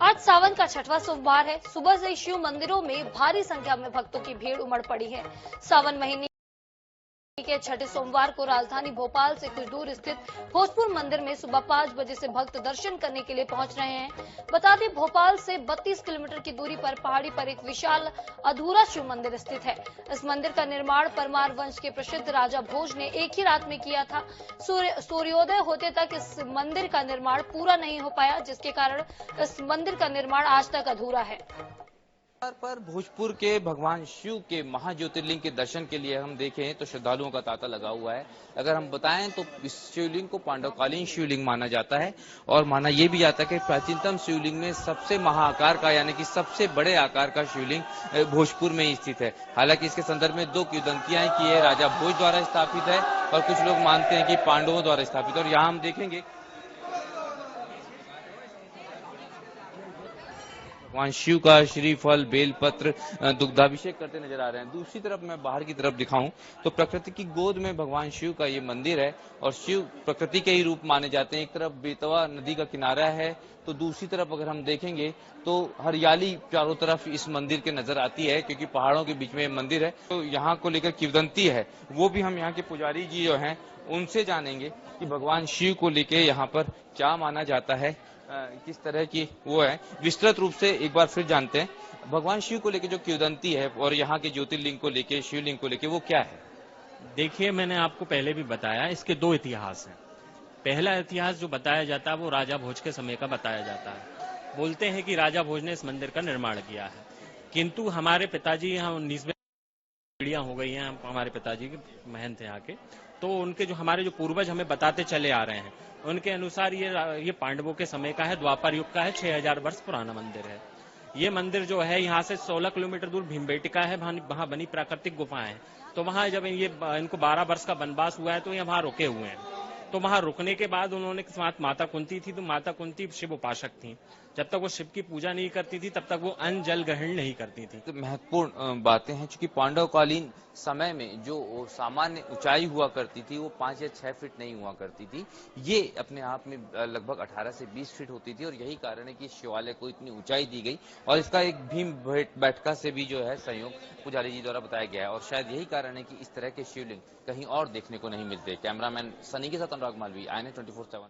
आज सावन का छठवां सोमवार है। सुबह से शिव मंदिरों में भारी संख्या में भक्तों की भीड़ उमड़ पड़ी है। सावन महीने के छठे सोमवार को राजधानी भोपाल से कुछ दूर स्थित भोजपुर मंदिर में सुबह 5 बजे से भक्त दर्शन करने के लिए पहुंच रहे हैं। बता दें, भोपाल से 32 किलोमीटर की दूरी पर पहाड़ी पर एक विशाल अधूरा शिव मंदिर स्थित है। इस मंदिर का निर्माण परमार वंश के प्रसिद्ध राजा भोज ने एक ही रात में किया था। सूर्योदय होते तक इस मंदिर का निर्माण पूरा नहीं हो पाया, जिसके कारण इस मंदिर का निर्माण आज तक अधूरा है। पर भोजपुर के भगवान शिव के महाज्योतिर्लिंग के दर्शन के लिए हम देखें तो श्रद्धालुओं का तांता लगा हुआ है। अगर हम बताएं तो इस शिवलिंग को पांडवकालीन शिवलिंग माना जाता है और माना यह भी जाता है कि प्राचीनतम शिवलिंग में सबसे महाआकार का यानी कि सबसे बड़े आकार का शिवलिंग भोजपुर में ही स्थित है। हालांकि इसके संदर्भ में दो किंवदंतियां हैं कि यह राजा भोज द्वारा स्थापित है और कुछ लोग मानते हैं कि पांडवों द्वारा स्थापित है। और यहाँ हम देखेंगे भगवान शिव का श्रीफल बेलपत्र दुग्धाभिषेक करते नजर आ रहे हैं। दूसरी तरफ मैं बाहर की तरफ दिखाऊं तो प्रकृति की गोद में भगवान शिव का ये मंदिर है और शिव प्रकृति के ही रूप माने जाते हैं। एक तरफ बेतवा नदी का किनारा है तो दूसरी तरफ अगर हम देखेंगे तो हरियाली चारों तरफ इस मंदिर के नजर आती है, क्योंकि पहाड़ों के बीच में मंदिर है। तो यहाँ को लेकर किंवदंती है, वो भी हम यहाँ के पुजारी जी जो हैं उनसे जानेंगे कि भगवान शिव को लेकर यहाँ पर क्या माना जाता है, किस तरह की वो है। विस्तृत रूप से एक बार फिर जानते हैं भगवान शिव को लेकर जो किंवदंती है और यहाँ के ज्योतिर्लिंग को लेकर, शिवलिंग को लेकर, वो क्या है। देखिए, मैंने आपको पहले भी बताया, इसके दो इतिहास हैं। पहला इतिहास जो बताया जाता है वो राजा भोज के समय का बताया जाता है। बोलते हैं कि राजा भोज ने इस मंदिर का निर्माण किया है, किंतु हमारे पिताजी यहाँ 19वीं पीढ़ियां हो गई हैं, हमारे पिताजी के महंत थे यहाँ के, तो उनके जो हमारे जो पूर्वज हमें बताते चले आ रहे हैं उनके अनुसार ये पांडवों के समय का है, द्वापर युग का है, 6000 वर्ष पुराना मंदिर है। ये मंदिर जो है यहाँ से 16 किलोमीटर दूर भीमबेटका है, वहां बनी प्राकृतिक गुफाएं हैं। तो वहां जब इनको 12 वर्ष का वनवास हुआ है तो ये वहां रुके हुए हैं। तो वहां रुकने के बाद उन्होंने साथ माता कुंती थी, तो माता कुंती शिव उपासक थी। जब तक वो शिव की पूजा नहीं करती थी तब तक वो अन्न जल ग्रहण नहीं करती थी। तो महत्वपूर्ण बातें हैं, चूंकि पांडवकालीन समय में जो सामान्य ऊंचाई हुआ करती थी वो 5 या 6 फीट नहीं हुआ करती थी। ये अपने आप में लगभग 18 से 20 फीट होती थी और यही कारण है कि शिवालय को इतनी ऊंचाई दी गई। और इसका एक भीम बैठका से भी जो है सहयोग पुजारी जी द्वारा बताया गया है और शायद यही कारण है कि इस तरह के शिवलिंग कहीं और देखने को नहीं मिलते। कैमरामैन सनी के साथ अनुराग मालवी, INA 24/7।